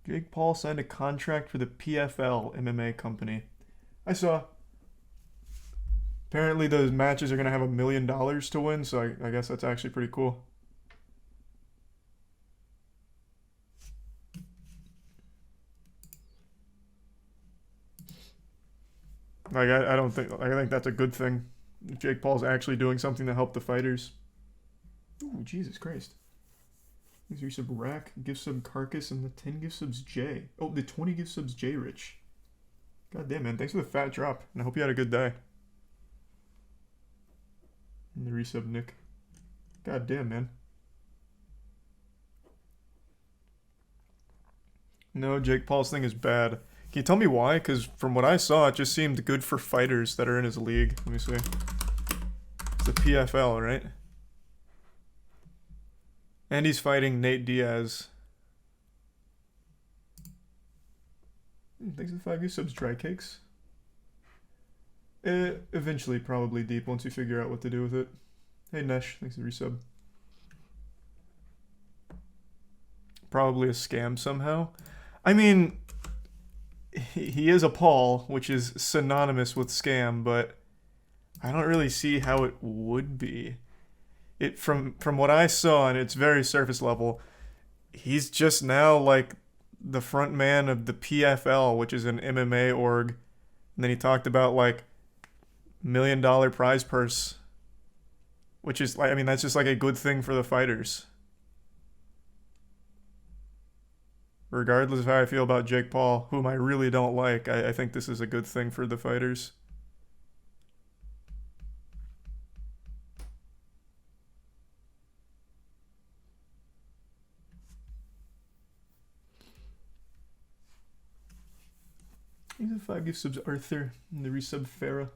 Jake Paul signed a contract for the PFL MMA company. I saw. Apparently, those matches are going to have $1 million to win, so I guess that's actually pretty cool. Like, I don't think. I think that's a good thing. If Jake Paul's actually doing something to help the fighters. Ooh, Jesus Christ. These are some rack, gift sub Carcass, and the 10 gift subs J. Oh, the 20 gift subs J Rich. God damn, man. Thanks for the fat drop, and I hope you had a good day. And the resub Nick. God damn, man. No, Jake Paul's thing is bad. Can you tell me why? Because from what I saw, it just seemed good for fighters that are in his league. Let me see. It's the PFL, right? And he's fighting Nate Diaz. Thanks for the 5 gift subs, Dry Cakes. Eventually, probably deep once you figure out what to do with it. Hey, Nesh, thanks for the resub. Probably a scam somehow. I mean, he is a Paul, which is synonymous with scam, but I don't really see how it would be. It from what I saw, and it's very surface level, he's just now like the front man of the PFL, which is an MMA org. And then he talked about like $1 million prize purse, which is like, I mean, that's just like a good thing for the fighters. Regardless of how I feel about Jake Paul, whom I really don't like, I think this is a good thing for the fighters. He's a 5 gift subs Arthur and the resub Farah.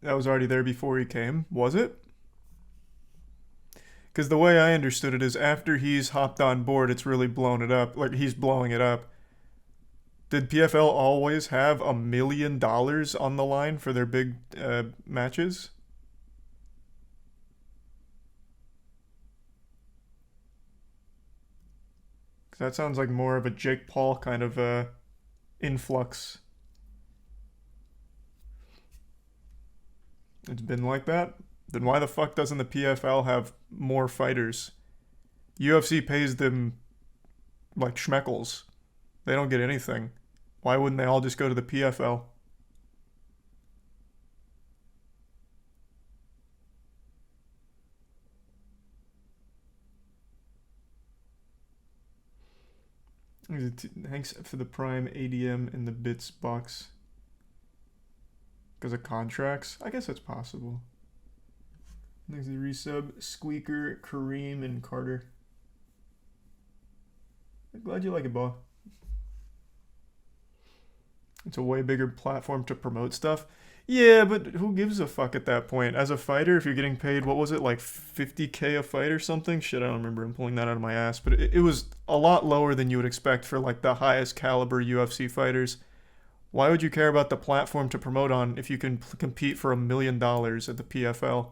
That was already there before he came, was it? Because the way I understood it is after he's hopped on board, it's really blown it up. Like, he's blowing it up. Did PFL always have $1 million on the line for their big matches? That sounds like more of a Jake Paul kind of influx. It's been like that? Then why the fuck doesn't the PFL have more fighters? UFC pays them like schmeckles. They don't get anything. Why wouldn't they all just go to the PFL? Thanks for the Prime ADM in the bits box. Because of contracts? I guess that's possible. Thanks to the resub, Squeaker, Kareem, and Carter. I'm glad you like it, Bob. It's a way bigger platform to promote stuff. Yeah, but who gives a fuck at that point? As a fighter, if you're getting paid, what was it, like 50K a fight or something? Shit, I don't remember. I'm pulling that out of my ass. But it was a lot lower than you would expect for like the highest caliber UFC fighters. Why would you care about the platform to promote on if you can compete for $1 million at the PFL?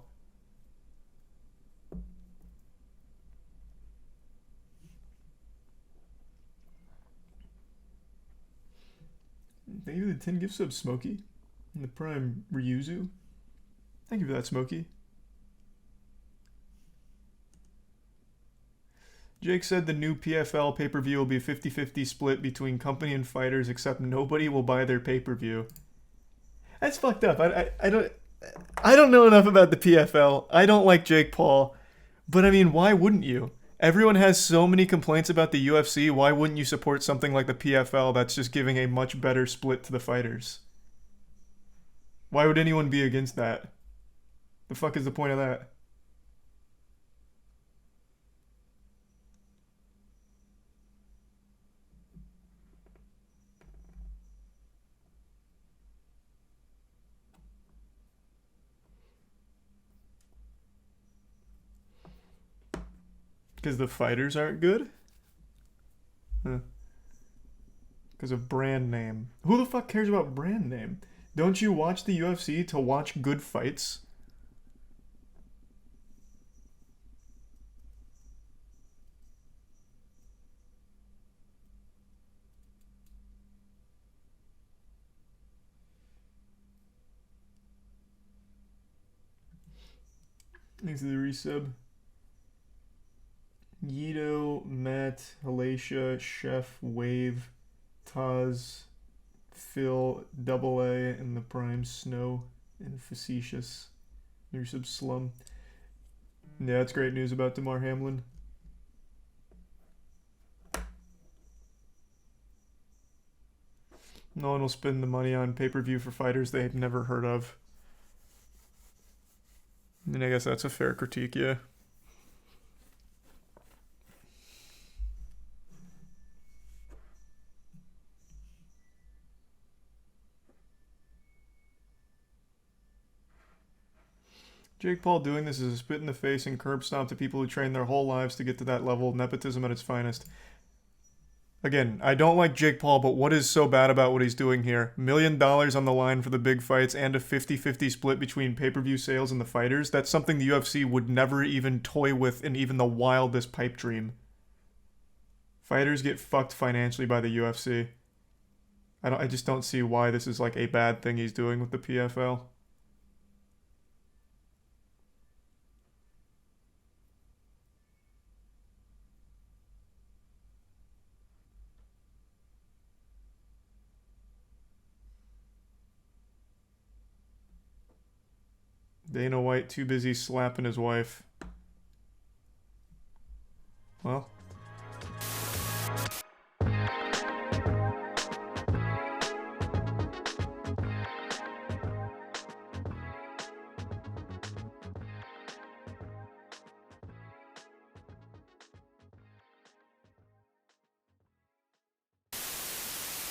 Thank you for the 10 gift subs, Smokey. And the Prime Ryuzu. Thank you for that, Smokey. Jake said the new PFL pay-per-view will be a 50-50 split between company and fighters, except nobody will buy their pay-per-view. That's fucked up. I don't know enough about the PFL. I don't like Jake Paul. But I mean, why wouldn't you? Everyone has so many complaints about the UFC. Why wouldn't you support something like the PFL that's just giving a much better split to the fighters? Why would anyone be against that? The fuck is the point of that? Because the fighters aren't good? Huh. Because of brand name. Who the fuck cares about brand name? Don't you watch the UFC to watch good fights? Thanks for the resub. Yito, Matt, Halacia, Chef, Wave, Taz, Phil, Double A, and the Prime Snow, and Facetious. Resub Slum. Yeah, that's great news about Damar Hamlin. No one will spend the money on pay-per-view for fighters they've never heard of. I mean, I guess that's a fair critique, yeah. Jake Paul doing this is a spit in the face and curb stomp to people who train their whole lives to get to that level. Nepotism at its finest. Again, I don't like Jake Paul, but what is so bad about what he's doing here? $1 million on the line for the big fights and a 50-50 split between pay-per-view sales and the fighters. That's something the UFC would never even toy with in even the wildest pipe dream. Fighters get fucked financially by the UFC. I just don't see why this is like a bad thing he's doing with the PFL. Dana White too busy slapping his wife. Well,